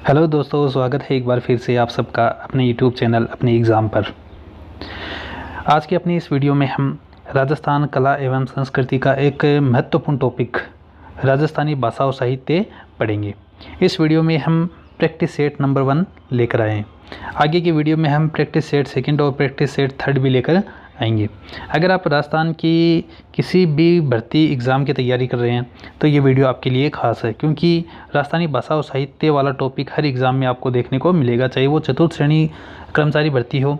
Hello दोस्तों, स्वागत है एक बार फिर से आप सबका अपने यूट्यूब चैनल अपने एग्ज़ाम पर। आज की अपनी इस वीडियो में हम राजस्थान कला एवं संस्कृति का एक महत्वपूर्ण टॉपिक राजस्थानी भाषा और साहित्य पढ़ेंगे। इस वीडियो में हम प्रैक्टिस सेट नंबर 1 लेकर आए हैं। आगे की वीडियो में हम प्रैक्टिस सेट सेकंड और प्रैक्टिस सेट थर्ड भी लेकर आएंगे। अगर आप राजस्थान की किसी भी भर्ती एग्ज़ाम की तैयारी कर रहे हैं तो ये वीडियो आपके लिए खास है, क्योंकि राजस्थानी भाषा और साहित्य वाला टॉपिक हर एग्ज़ाम में आपको देखने को मिलेगा, चाहे वो चतुर्थ श्रेणी कर्मचारी भर्ती हो,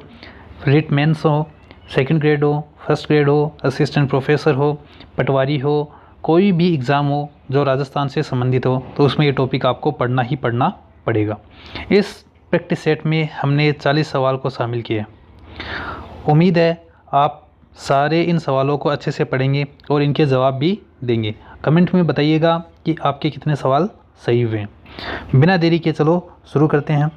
रिट मेंस हो, सेकंड ग्रेड हो, फर्स्ट ग्रेड हो, असिस्टेंट प्रोफेसर हो, पटवारी हो, कोई भी एग्ज़ाम हो जो राजस्थान से संबंधित हो तो उसमें ये टॉपिक आपको पढ़ना ही पढ़ना पड़ेगा। इस प्रैक्टिस सेट में हमने 40 सवाल को शामिल किया। उम्मीद है आप सारे इन सवालों को अच्छे से पढ़ेंगे और इनके जवाब भी देंगे। कमेंट में बताइएगा कि आपके कितने सवाल सही हुए हैं। बिना देरी के चलो शुरू करते हैं।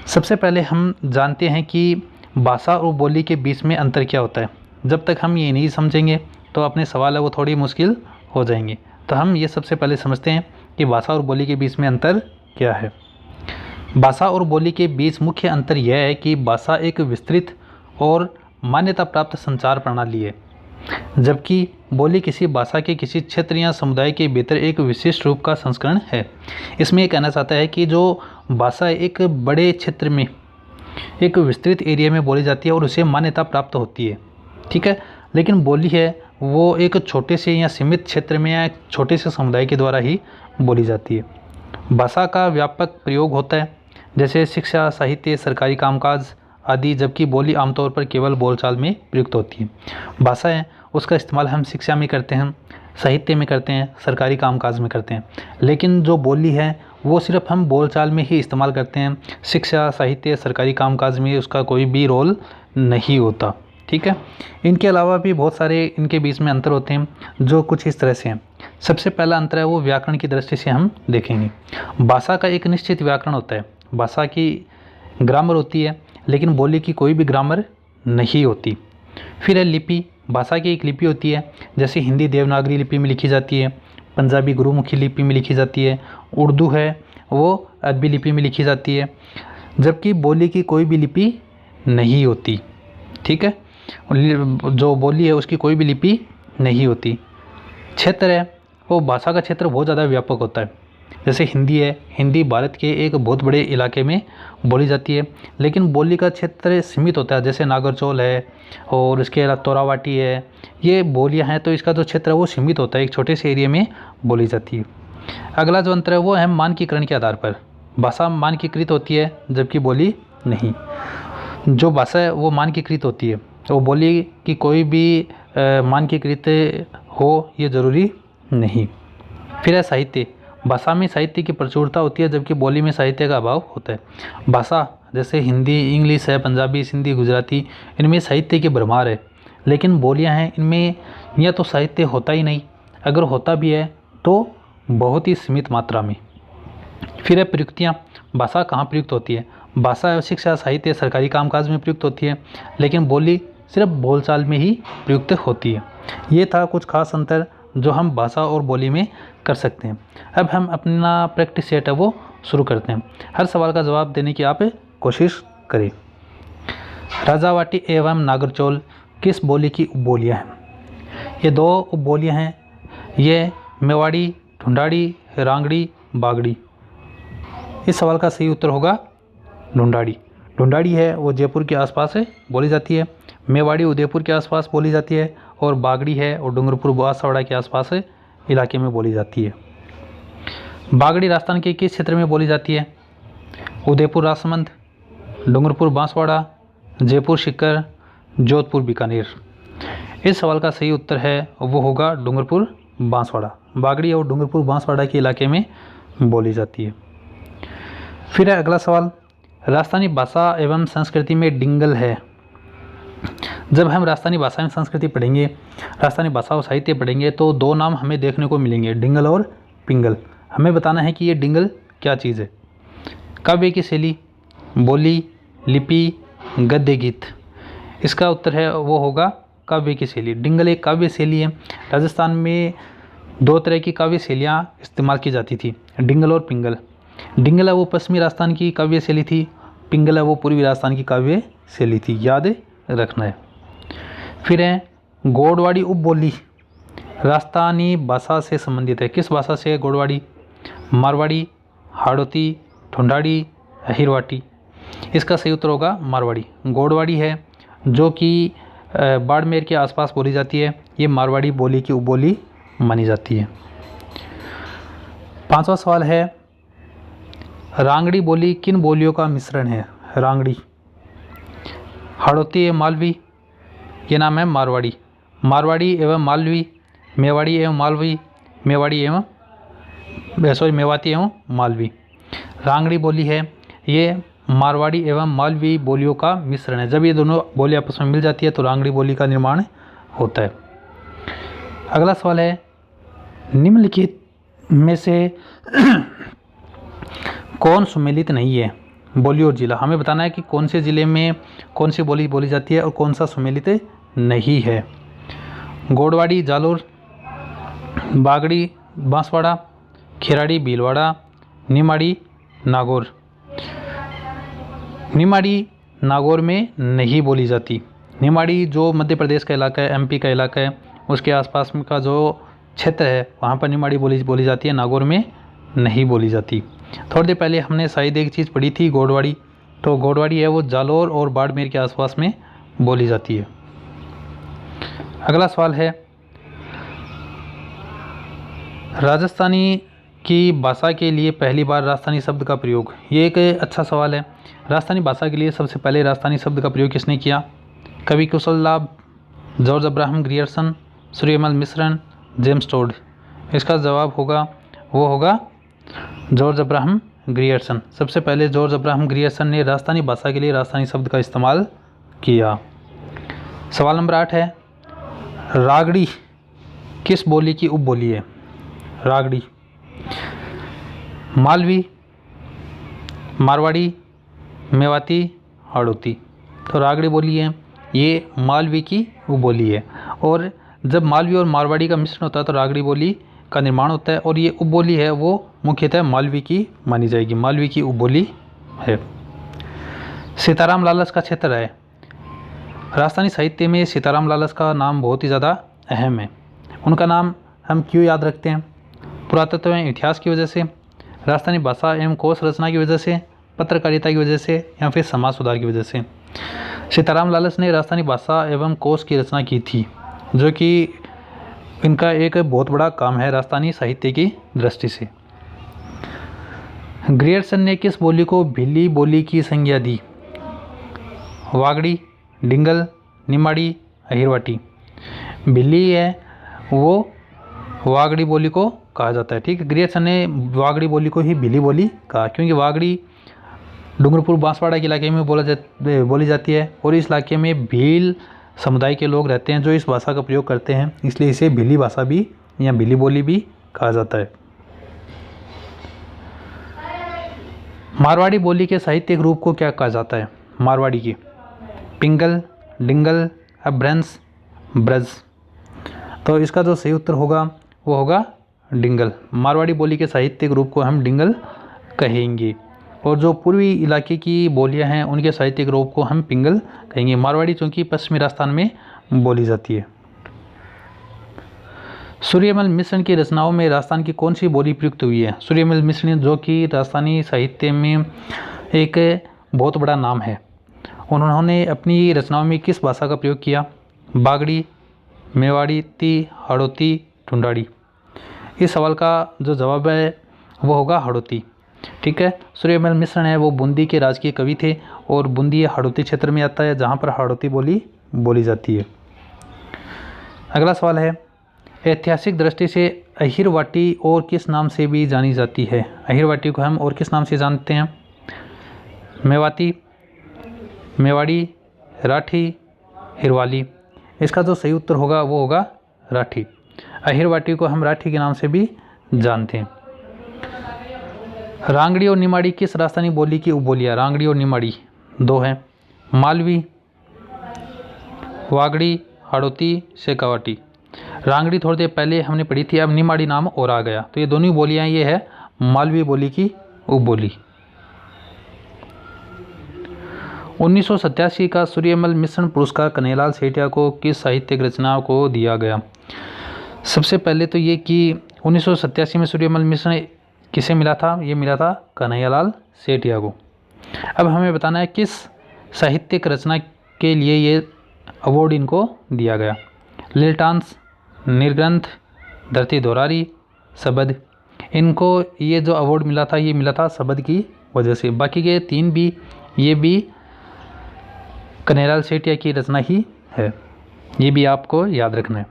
सबसे पहले हम जानते हैं कि भाषा और बोली के बीच में अंतर क्या होता है। जब तक हम ये नहीं समझेंगे तो अपने सवाल है वो थोड़ी मुश्किल हो जाएंगे। तो हम ये सबसे पहले समझते हैं कि भाषा और बोली के बीच में अंतर क्या है। भाषा और बोली के बीच मुख्य अंतर यह है कि भाषा एक विस्तृत और मान्यता प्राप्त संचार प्रणाली है, जबकि बोली किसी भाषा के किसी क्षेत्र या समुदाय के भीतर एक विशिष्ट रूप का संस्करण है। इसमें ये कहना चाहता है कि जो भाषा एक बड़े क्षेत्र में एक विस्तृत एरिया में बोली जाती है और उसे मान्यता प्राप्त होती है, ठीक है, लेकिन बोली है वो एक छोटे से या सीमित क्षेत्र में या एक छोटे से समुदाय के द्वारा ही बोली जाती है। भाषा का व्यापक प्रयोग होता है, जैसे शिक्षा, साहित्य, सरकारी कामकाज आदि, जबकि बोली आमतौर पर केवल बोलचाल में प्रयुक्त होती है। भाषा है उसका इस्तेमाल हम शिक्षा में करते हैं, साहित्य में करते हैं, सरकारी कामकाज में करते हैं, लेकिन जो बोली है वो सिर्फ हम बोलचाल में ही इस्तेमाल करते हैं। शिक्षा, साहित्य, सरकारी कामकाज में उसका कोई भी रोल नहीं होता, ठीक है। इनके अलावा भी बहुत सारे इनके बीच में अंतर होते हैं जो कुछ इस तरह से हैं। सबसे पहला अंतर है वो व्याकरण की दृष्टि से हम देखेंगे। भाषा का एक निश्चित व्याकरण होता है, भाषा की ग्रामर होती है, लेकिन बोली की कोई भी ग्रामर नहीं होती। फिर है लिपि। भाषा की एक लिपि होती है, जैसे हिंदी देवनागरी लिपि में लिखी जाती है, पंजाबी गुरुमुखी लिपि में लिखी जाती है, उर्दू है वो अरबी लिपि में लिखी जाती है, जबकि बोली की कोई भी लिपि नहीं होती, ठीक है। जो बोली है उसकी कोई भी लिपि नहीं होती। क्षेत्र है वो भाषा का क्षेत्र बहुत ज़्यादा व्यापक होता है, जैसे हिंदी है, हिंदी भारत के एक बहुत बड़े इलाके में बोली जाती है, लेकिन बोली का क्षेत्र सीमित होता है, जैसे नागरचौल है और इसके अलावा तोरावाटी है, ये बोलियां हैं तो इसका जो क्षेत्र है वो सीमित होता है, एक छोटे से एरिया में बोली जाती है। अगला जो अंतर है वो है मानकीकरण के आधार पर। भाषा मानकीकृत होती है जबकि बोली नहीं। जो भाषा है वो मानकीकृत होती है, तो बोली की कोई भी मानकीकृत हो ये ज़रूरी नहीं। फिर है साहित्य। भाषा में साहित्य की प्रचुरता होती है, जबकि बोली में साहित्य का अभाव होता है। भाषा जैसे हिंदी, इंग्लिश है, पंजाबी, सिंधी, गुजराती, इनमें साहित्य की भरमार है, लेकिन बोलियां हैं इनमें या तो साहित्य होता ही नहीं, अगर होता भी है तो बहुत ही सीमित मात्रा में। फिर है प्रयुक्तियाँ। भाषा कहाँ प्रयुक्त होती है? भाषा शिक्षा, साहित्य, सरकारी कामकाज में प्रयुक्त होती है, लेकिन बोली सिर्फ बोलचाल में ही प्रयुक्त होती है। ये था कुछ खास अंतर जो हम भाषा और बोली में कर सकते हैं। अब हम अपना प्रैक्टिस सेट है वो शुरू करते हैं। हर सवाल का जवाब देने की आप कोशिश करें। राजावाटी एवं नागरचौल किस बोली की उपबोलियाँ हैं? ये दो उपबोलियाँ हैं, ये मेवाड़ी, ढूंढाड़ी, रांगड़ी, बागड़ी। इस सवाल का सही उत्तर होगा ढूंढाड़ी। ढूंढाड़ी है वो जयपुर के आसपास बोली जाती है, मेवाड़ी उदयपुर के आसपास बोली जाती है, और बागड़ी है और डूंगरपुर बांसवाड़ा के आसपास इलाके में बोली जाती है। बागड़ी राजस्थान के किस क्षेत्र में बोली जाती है? उदयपुर राजसमंद, डूंगरपुर बांसवाड़ा, जयपुर सीकर, जोधपुर बीकानेर। इस सवाल का सही उत्तर है वो होगा डूंगरपुर बांसवाड़ा। बागड़ी और डूंगरपुर बांसवाड़ा के इलाके में बोली जाती है। फिर है अगला सवाल, राजस्थानी भाषा एवं संस्कृति में डिंगल है। जब हम राजस्थानी भाषा एवं संस्कृति पढ़ेंगे, राजस्थानी भाषा और साहित्य पढ़ेंगे तो दो नाम हमें देखने को मिलेंगे, डिंगल और पिंगल। हमें बताना है कि ये डिंगल क्या चीज़ है। काव्य की शैली, बोली, लिपि, गद्य, गीत। इसका उत्तर है वो होगा काव्य की शैली। डिंगल एक काव्य शैली है। राजस्थान में दो तरह की काव्य शैलियाँ इस्तेमाल की जाती थी, डिंगल और पिंगल। डिंगल वो पश्चिमी राजस्थान की काव्य शैली थी, पिंगल वो पूर्वी राजस्थान की काव्य शैली थी, याद रखना है। फिर है गोडवाड़ी उपबोली राजस्थानी भाषा से संबंधित है। किस भाषा से है गोडवाड़ी? मारवाड़ी, हाड़ौती, ढूंढाड़ी, अहिरवाटी। इसका सही उत्तर होगा मारवाड़ी। गोडवाड़ी है जो कि बाड़मेर के आसपास बोली जाती है, ये मारवाड़ी बोली की उपबोली मानी जाती है। 5वां सवाल है रांगड़ी बोली किन बोलियों का मिश्रण है? रांगड़ी, हाड़ौती एवं मालवी, ये नाम है मारवाड़ी, मारवाड़ी एवं मालवी, मेवाड़ी एवं मालवी, मेवाड़ी एवं मेवाती एवं मालवी। रांगड़ी बोली है ये मारवाड़ी एवं मालवी बोलियों का मिश्रण है। जब ये दोनों बोली आपस में मिल जाती है तो रांगड़ी बोली का निर्माण होता है। अगला सवाल है निम्नलिखित में से कौन सुमेलित नहीं है? बोली और जिला। हमें बताना है कि कौन से ज़िले में कौन सी बोली बोली जाती है और कौन सा सुमेलित नहीं है। गोडवाड़ी जालोर, बागड़ी बांसवाड़ा, खिराड़ी भीलवाड़ा, निमाड़ी नागौर। निमाड़ी नागौर में नहीं बोली जाती। निमाड़ी जो मध्य प्रदेश का इलाका है, एमपी का इलाका है, उसके आसपास का जो क्षेत्र है वहाँ पर निमाड़ी बोली जाती है, नागौर में नहीं बोली जाती। थोड़ी देर पहले हमने शायद एक चीज़ पढ़ी थी गोडवाड़ी, तो गोडवाड़ी है वो जालोर और बाड़मेर के आसपास में बोली जाती है। अगला सवाल है राजस्थानी की भाषा के लिए पहली बार राजस्थानी शब्द का प्रयोग। ये एक अच्छा सवाल है। राजस्थानी भाषा के लिए सबसे पहले राजस्थानी शब्द का प्रयोग किसने किया? कवि कुशललाभ, जॉर्ज अब्राहम ग्रियर्सन, सूर्यमल मिश्रण, जेम्स टोड। इसका जवाब होगा वो होगा जॉर्ज अब्राहम ग्रियर्सन। सबसे पहले जॉर्ज अब्राहम ग्रियर्सन ने राजस्थानी भाषा के लिए राजस्थानी शब्द का इस्तेमाल किया। सवाल नंबर 8 है रागड़ी किस बोली की उपबोली है? रागड़ी, मालवी, मारवाड़ी, मेवाती, हाड़ौती। तो रागड़ी बोली है ये मालवी की उपबोली है, और जब मालवी और मारवाड़ी का मिश्रण होता है तो रागड़ी बोली का निर्माण होता है, और ये उपबोली है वो मुख्यतः मालवी की मानी जाएगी, मालवी की उपबोली है। सीताराम लालस का क्षेत्र है। राजस्थानी साहित्य में सीताराम लालस का नाम बहुत ही ज़्यादा अहम है। उनका नाम हम क्यों याद रखते हैं? पुरातत्व एवं इतिहास की वजह से, राजस्थानी भाषा एवं कोश रचना की वजह से, पत्रकारिता की वजह से, या फिर समाज सुधार की वजह से। सीताराम लालस ने राजस्थानी भाषा एवं कोश की रचना की थी, जो कि इनका एक बहुत बड़ा काम है राजस्थानी साहित्य की दृष्टि से। ग्रियर्सन ने किस बोली को भीली बोली की संज्ञा दी? वागड़ी, डिंगल, निमाड़ी, अहिरवाटी। भीली है वो वागड़ी बोली को कहा जाता है। ठीक है, ग्रियर्सन ने वागड़ी बोली को ही भीली बोली कहा, क्योंकि वागड़ी डूंगरपुर बांसवाड़ा के इलाके में बोली जाती है, और इस इलाके में भील समुदाय के लोग रहते हैं जो इस भाषा का प्रयोग करते हैं, इसलिए इसे भीली भाषा भी या भीली बोली भी कहा जाता है। मारवाड़ी बोली के साहित्यिक रूप को क्या कहा जाता है? मारवाड़ी की पिंगल, डिंगल, अभ्रंश, ब्रज। तो इसका जो सही उत्तर होगा वो होगा डिंगल। मारवाड़ी बोली के साहित्यिक रूप को हम डिंगल कहेंगे, और जो पूर्वी इलाके की बोलियां हैं उनके साहित्यिक रूप को हम पिंगल कहेंगे। मारवाड़ी चूँकि पश्चिमी राजस्थान में बोली जाती है। सूर्यमल मिश्रण की रचनाओं में राजस्थान की कौन सी बोली प्रयुक्त हुई है? सूर्यमल मिश्रण जो कि राजस्थानी साहित्य में एक बहुत बड़ा नाम है, उन्होंने अपनी रचनाओं में किस भाषा का प्रयोग किया? बागड़ी, मेवाड़ी, हाड़ौती, ढूंढाड़ी। इस सवाल का जो जवाब है वो होगा हाड़ौती। ठीक है, सूर्यमल मिश्रण है वो बूंदी के राजकीय कवि थे, और बूंदी हाड़ौती क्षेत्र में आता है जहाँ पर हाड़ौती बोली जाती है। अगला सवाल है ऐतिहासिक दृष्टि से अहिरवाटी और किस नाम से भी जानी जाती है? अहिरवाटी को हम और किस नाम से जानते हैं? मेवाती, मेवाड़ी, राठी, हिरवाली। इसका जो सही उत्तर होगा वो होगा राठी। अहिरवाटी को हम राठी के नाम से भी जानते हैं। रांगड़ी और निमाड़ी किस राजस्थानी बोली की उपबोलियाँ? रांगड़ी और निमाड़ी दो हैं, मालवी, वागड़ी, हाड़ौती, शेखावाटी। रांगड़ी थोड़ी देर पहले हमने पढ़ी थी, अब निमाड़ी नाम और आ गया, तो ये दोनों बोलियाँ ये है मालवी बोली की उपबोली। 1987 का सूर्यमल मिश्रण पुरस्कार कन्हैयालाल सेठिया को किस साहित्यिक रचना को दिया गया? सबसे पहले तो ये कि 1987 में सूर्यमल मिश्रण किसे मिला था? ये मिला था कन्हैयालाल सेठिया को। अब हमें बताना है किस साहित्यिक रचना के लिए ये अवार्ड इनको दिया गया। लिलटांस, निर्ग्रंथ, धरती दोरारी, शबद। इनको ये जो अवार्ड मिला था ये मिला था शबद की वजह से। बाकी के 3 भी ये भी कन्हैयालाल सेठिया की रचना ही है, ये भी आपको याद रखना है।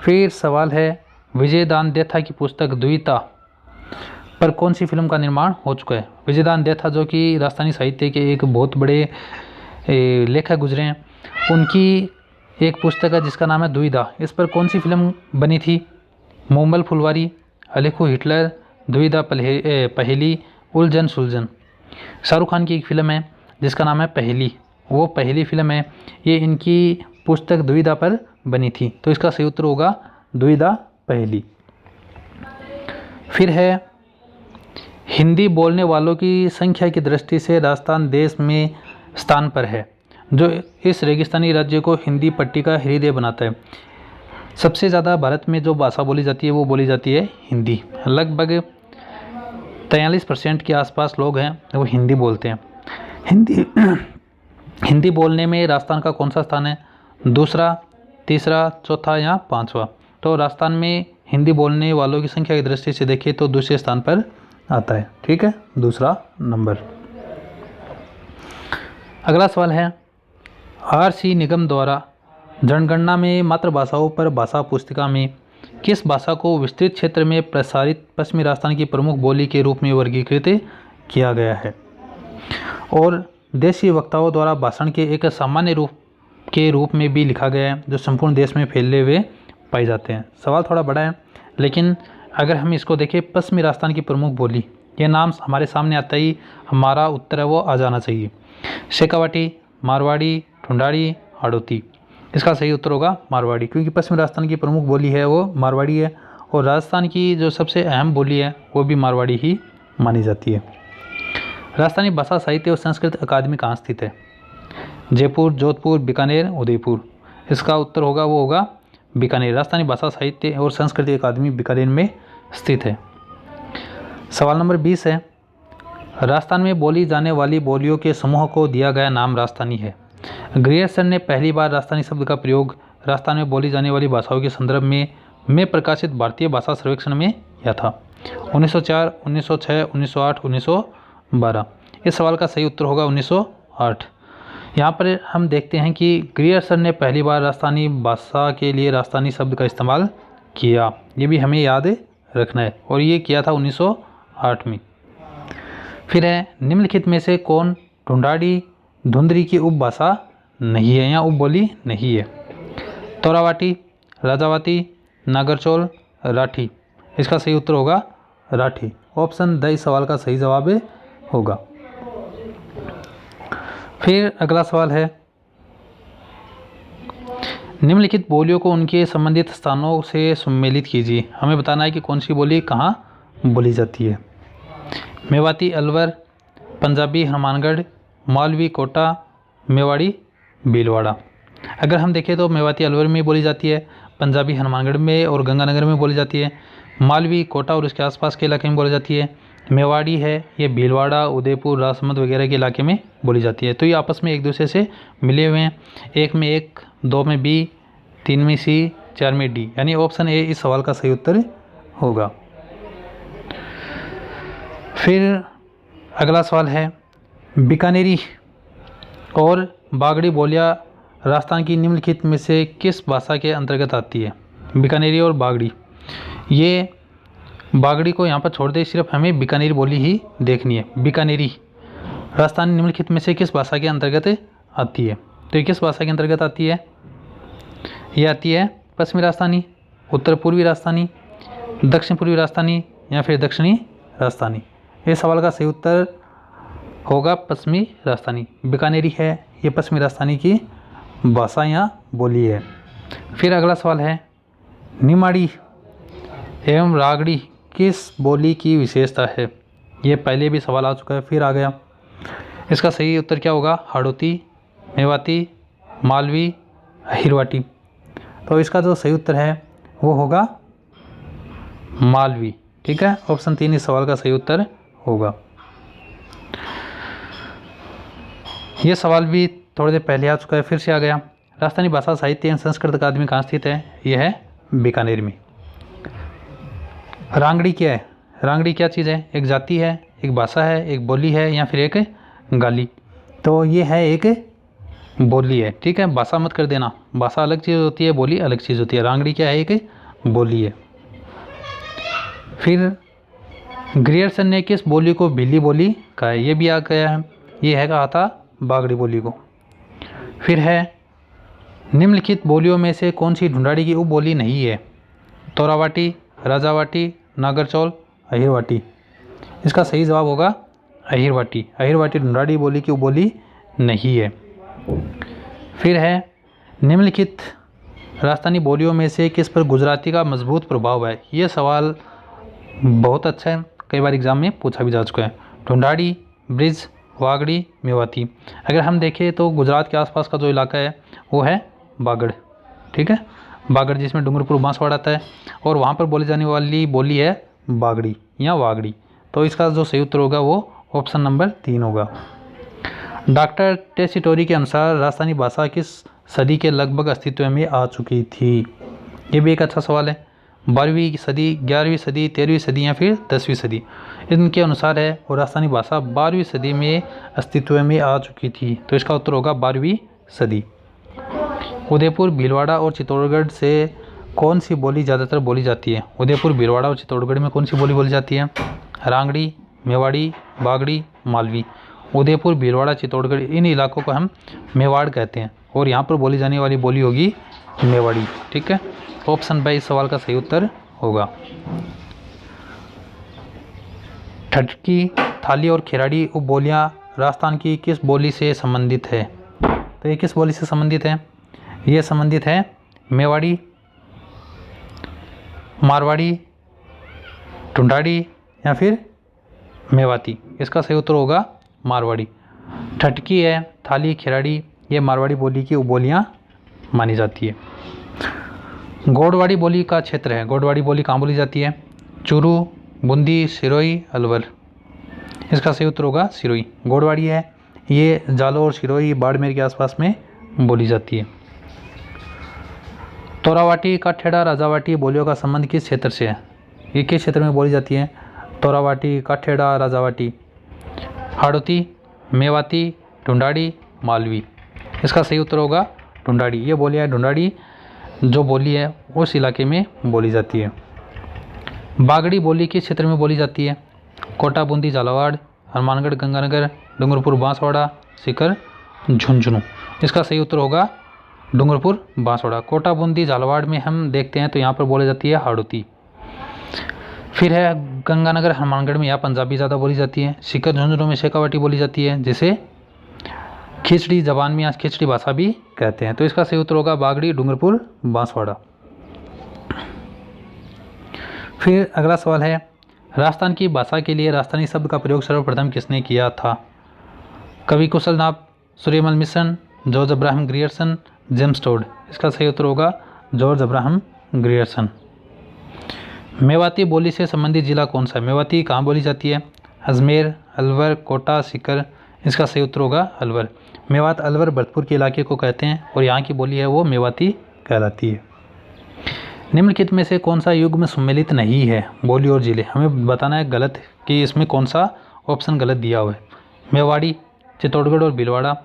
फिर सवाल है विजयदान देथा की पुस्तक द्विता पर कौन सी फिल्म का निर्माण हो चुका है? विजयदान देथा जो कि राजस्थानी साहित्य के एक बहुत बड़े लेखक गुजरे हैं, उनकी एक पुस्तक है जिसका नाम है द्विधा। इस पर कौन सी फिल्म बनी थी? मोमल फुलवारी, अलेखो हिटलर, द्विधा पहेली, उलझन सुलझन। शाहरुख खान की एक फिल्म है जिसका नाम है पहेली, वो पहली फिल्म है। ये इनकी पुस्तक द्विधा पर बनी थी, तो इसका सही उत्तर होगा द्विधा पहेली। फिर है हिंदी बोलने वालों की संख्या की दृष्टि से राजस्थान देश में स्थान पर है, जो इस रेगिस्तानी राज्य को हिंदी पट्टी का हृदय बनाता है। सबसे ज़्यादा भारत में जो भाषा बोली जाती है वो बोली जाती है हिंदी। लगभग 43% के आसपास लोग हैं वो हिंदी बोलते हैं। हिंदी बोलने में राजस्थान का कौन सा स्थान है? दूसरा, तीसरा, चौथा या पांचवा? तो राजस्थान में हिंदी बोलने वालों की संख्या की दृष्टि से देखिए तो दूसरे स्थान पर आता है। ठीक है, दूसरा नंबर। अगला सवाल है R.C. निगम द्वारा जनगणना में मातृभाषाओं पर भाषा पुस्तिका में किस भाषा को विस्तृत क्षेत्र में प्रसारित पश्चिमी राजस्थान की प्रमुख बोली के रूप में वर्गीकृत किया गया है? और देशी वक्ताओं द्वारा भाषण के एक सामान्य रूप के रूप में भी लिखा गया है, जो संपूर्ण देश में फैले हुए पाए जाते हैं। सवाल थोड़ा बड़ा है, लेकिन अगर हम इसको देखें पश्चिमी राजस्थान की प्रमुख बोली, ये नाम हमारे सामने आता ही हमारा उत्तर है वो आ जाना चाहिए। शेखावाटी, मारवाड़ी, ढूंढाड़ी, हाड़ौती। इसका सही उत्तर होगा मारवाड़ी, क्योंकि पश्चिमी राजस्थान की प्रमुख बोली है वो मारवाड़ी है, और राजस्थान की जो सबसे अहम बोली है वो भी मारवाड़ी ही मानी जाती है। राजस्थानी भाषा साहित्य और संस्कृत अकादमी कहाँ स्थित है? जयपुर, जोधपुर, बीकानेर, उदयपुर। इसका उत्तर होगा वो होगा बीकानेर। राजस्थानी भाषा साहित्य और संस्कृति अकादमी बीकानेर में स्थित है। सवाल नंबर 20 है राजस्थान में बोली जाने वाली बोलियों के समूह को दिया गया नाम राजस्थानी है। ग्रियर्सन ने पहली बार राजस्थानी शब्द का प्रयोग राजस्थान में बोली जाने वाली भाषाओं के संदर्भ में प्रकाशित भारतीय भाषा सर्वेक्षण में किया था। 1904, 1906, 1908, 1912। इस सवाल का सही उत्तर होगा 1908। यहाँ पर हम देखते हैं कि ग्रियर्सन ने पहली बार राजस्थानी भाषा के लिए राजस्थानी शब्द का इस्तेमाल किया, ये भी हमें याद रखना है, और ये किया था 1908 में। फिर है निम्नलिखित में से कौन ढूंढाड़ी धुंधरी की उपभाषा नहीं है या उपबोली नहीं है? तोरावाटी, राजावाती, नागरचौल, राठी। इसका सही उत्तर होगा राठी। ऑप्शन द इस सवाल का सही जवाब होगा। फिर अगला सवाल है निम्नलिखित बोलियों को उनके संबंधित स्थानों से सम्मिलित कीजिए। हमें बताना है कि कौन सी बोली कहाँ बोली जाती है। मेवाती अलवर, पंजाबी हनुमानगढ़, मालवी कोटा, मेवाड़ी भीलवाड़ा। अगर हम देखें तो मेवाती अलवर में बोली जाती है, पंजाबी हनुमानगढ़ में और गंगानगर में बोली जाती है, मालवी कोटा और उसके आसपास के इलाके में बोली जाती है, मेवाड़ी है ये भीलवाड़ा, उदयपुर, राजसमंद वगैरह के इलाके में बोली जाती है। तो ये आपस में एक दूसरे से मिले हुए हैं, एक में एक, दो में बी, तीन में सी, चार में डी, यानी ऑप्शन ए इस सवाल का सही उत्तर होगा। फिर अगला सवाल है बीकानेरी और बागड़ी बोलियां राजस्थान की निम्नलिखित में से किस भाषा के अंतर्गत आती है? बीकानेरी और बागड़ी, ये बागड़ी को यहाँ पर छोड़ दे, सिर्फ हमें बीकानेरी बोली ही देखनी है। बीकानेरी राजस्थान निम्नलिखित में से किस भाषा के अंतर्गत आती है? तो ये किस भाषा के अंतर्गत आती है? ये आती है पश्चिमी राजस्थानी, उत्तर पूर्वी राजस्थानी, दक्षिण पूर्वी राजस्थानी या फिर दक्षिणी राजस्थानी। इस सवाल का सही उत्तर होगा पश्चिमी राजस्थानी। बीकानेरी है ये पश्चिमी राजस्थानी की भाषा या बोली है। फिर अगला सवाल है निमाड़ी एवं रागड़ी किस बोली की विशेषता है? ये पहले भी सवाल आ चुका है, फिर आ गया। इसका सही उत्तर क्या होगा? हाड़ौती, मेवाती, मालवी, अहिरवाटी। तो इसका जो सही उत्तर है वो होगा मालवी। ठीक है, ऑप्शन 3 इस सवाल का सही उत्तर होगा। ये सवाल भी थोड़ी देर पहले आ चुका है, फिर से आ गया। राजस्थानी भाषा साहित्य एवं संस्कृत अकादमी कहाँ स्थित है? यह है बीकानेर में। रांगड़ी क्या है? रांगड़ी क्या चीज़ है? एक जाति है, एक भाषा है, एक बोली है, या फिर एक गाली? तो ये है एक बोली है। ठीक है, भाषा मत कर देना, भाषा अलग चीज़ होती है, बोली अलग चीज़ होती है। रांगड़ी क्या है? एक बोली है। फिर ग्रियर्सन ने किस बोली को भिल्ली बोली कहा है? ये भी आ गया है, ये है कहा था बागड़ी बोली को। फिर है निम्नलिखित बोलियों में से कौन सी ढूंढाड़ी की उपबोली नहीं है? तोरावाटी, राजावाटी, नागरचौल, अहिरवाटी। इसका सही जवाब होगा अहिरवाटी। अहिरवाटी ढूंढाड़ी बोली की उपबोली नहीं है। फिर है निम्नलिखित राजस्थानी बोलियों में से किस पर गुजराती का मजबूत प्रभाव है? ये सवाल बहुत अच्छा है, कई बार एग्जाम में पूछा भी जा चुका है। ढूंढाड़ी, ब्रिज, वागड़ी, मेवाती। अगर हम देखें तो गुजरात के आसपास का जो इलाका है वो है बागड़। ठीक है, बागड़ जिसमें डूंगरपुर बांसवाड़ा आता है, और वहाँ पर बोली जाने वाली बोली है बागड़ी या वागड़ी। तो इसका जो सही उत्तर होगा वो ऑप्शन नंबर 3 होगा। डॉक्टर टेसिटोरी के अनुसार राजस्थानी भाषा किस सदी के लगभग अस्तित्व में आ चुकी थी? ये भी एक अच्छा सवाल है। 12वीं सदी, 11वीं सदी, 13वीं सदी या फिर 10वीं सदी? इनके अनुसार है और राजस्थानी भाषा 12वीं सदी में अस्तित्व में आ चुकी थी। तो इसका उत्तर होगा 12वीं सदी। उदयपुर, भीलवाड़ा और चित्तौड़गढ़ से कौन सी बोली ज़्यादातर बोली जाती है? उदयपुर, भीलवाड़ा और चित्तौड़गढ़ में कौन सी बोली बोली जाती है? रांगड़ी, मेवाड़ी, बागड़ी, मालवी। उदयपुर, भीलवाड़ा, चित्तौड़गढ़, इन इलाकों को हम मेवाड़ कहते हैं, और यहाँ पर बोली जाने वाली बोली होगी मेवाड़ी। ठीक है, ऑप्शन बाई इस सवाल का सही उत्तर होगा। ठटकी, थाली और खिराड़ी उपबोलियाँ राजस्थान की किस बोली से संबंधित है? तो ये किस बोली से संबंधित है? ये संबंधित है मेवाड़ी, मारवाड़ी, ढूंढाड़ी या फिर मेवाती। इसका सही उत्तर होगा मारवाड़ी। ठटकी है, थाली, खिराड़ी, ये मारवाड़ी बोली की उपबोलियाँ मानी जाती है। गोडवाड़ी बोली का क्षेत्र है। गोडवाड़ी बोली कहाँ बोली जाती है? चूरू, बूंदी, सिरोही, अलवर। इसका सही उत्तर होगा सिरोही। गोडवाड़ी है, ये जालोर, सिरोही, बाड़मेर के आसपास में बोली जाती है। तोरावाटी, काठेड़ा, राजावाटी बोलियों का संबंध किस क्षेत्र से है? ये किस क्षेत्र में बोली जाती है? तोरावाटी, काठेड़ा, राजावाटी। हाड़ौती, मेवाती, ढूंढाड़ी, मालवी। इसका सही उत्तर होगा ढूंढाड़ी। ये बोलियाँ ढूंढाड़ी जो बोली है उस इलाके में बोली जाती है। बागड़ी बोली किस क्षेत्र में बोली जाती है? कोटा, बूंदी, झालावाड़, हनुमानगढ़, गंगानगर, डूंगरपुर, बांसवाड़ा, सीकर, झुंझुनू। इसका सही उत्तर होगा डूंगरपुर, बांसवाड़ा। कोटा, बूंदी, झालावाड़ में हम देखते हैं तो यहाँ पर बोली जाती है हाड़ौती। फिर है गंगानगर, हनुमानगढ़ में यहाँ पंजाबी ज़्यादा बोली जाती है। सीकर, झुंझुनू में शेखावाटी बोली जाती है, जिसे खिचड़ी जबान में या खिचड़ी भाषा भी कहते हैं। तो इसका सही उत्तर होगा बागड़ी, डूंगरपुर, बांसवाड़ा। फिर अगला सवाल है राजस्थान की भाषा के लिए राजस्थानी शब्द का प्रयोग सर्वप्रथम किसने किया था? कवि Kushalnath, Suryamal Mishran, George Abraham Grierson, James Tod. इसका सही उत्तर होगा जॉर्ज अब्राहम ग्रियर्सन। मेवाती बोली से संबंधित जिला कौन सा है? मेवाती कहाँ बोली जाती है? अजमेर, अलवर, कोटा, सीकर। इसका सही उत्तर होगा अलवर। मेवात अलवर भरतपुर के इलाके को कहते हैं और यहाँ की बोली है वो मेवाती कहलाती है। निम्नलिखित में से कौन सा युग में सम्मिलित नहीं है? बोली और जिले हमें बताना है गलत कि इसमें कौन सा ऑप्शन गलत दिया हुआ है। मेवाड़ी, चित्तौड़गढ़ और भीलवाड़ा,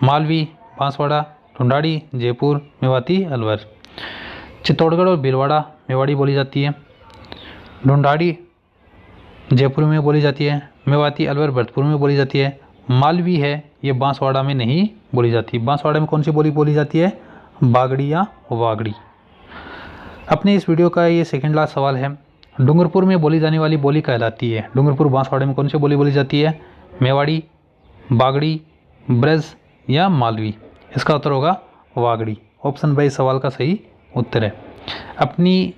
मालवी, बांसवाड़ा, ढूंढाड़ी, जयपुर, मेवाती, अलवर। चित्तौड़गढ़ और भीलवाड़ा मेवाड़ी बोली जाती है, ढूंढाड़ी जयपुर में बोली जाती है, मेवाती अलवर भरतपुर में बोली जाती है। मालवी है ये बांसवाड़ा में नहीं बोली जाती। बांसवाड़ा में कौन सी बोली बोली जाती है? बागड़ी या वागड़ी। अपने इस वीडियो का ये सेकंड लास्ट सवाल है, डूंगरपुर में बोली जाने वाली बोली कहलाती है? डूंगरपुर बांसवाड़े में कौन सी बोली बोली जाती है? मेवाड़ी, बागड़ी, ब्रज या मालवी। इसका उत्तर होगा वागड़ी। ऑप्शन बाई सवाल का सही उत्तर है। अपनी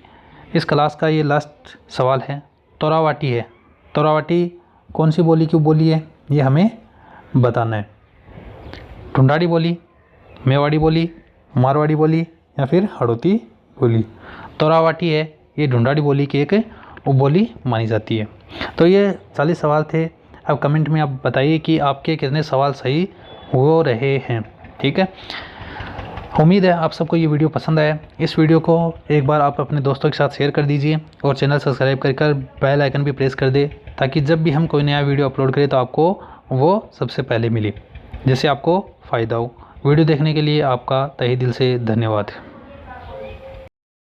इस क्लास का ये लास्ट सवाल है, तोरावाटी है। तोरावाटी कौन सी बोली क्यों बोली है ये हमें बताना है। ढूंढाड़ी बोली, मेवाड़ी बोली, मारवाड़ी बोली या फिर हड़ौती बोली। तोरावाटी है ये ढूंढाड़ी बोली की एक बोली मानी जाती है। तो ये 40 सवाल थे। अब कमेंट में आप बताइए कि आपके कितने सवाल सही हो रहे हैं। ठीक है, उम्मीद है आप सबको ये वीडियो पसंद आया। इस वीडियो को एक बार आप अपने दोस्तों के साथ शेयर कर दीजिए और चैनल सब्सक्राइब कर बेल आइकन भी प्रेस कर दे, ताकि जब भी हम कोई नया वीडियो अपलोड करें तो आपको वो सबसे पहले मिले, जिससे आपको फ़ायदा हो। वीडियो देखने के लिए आपका तहे दिल से धन्यवाद।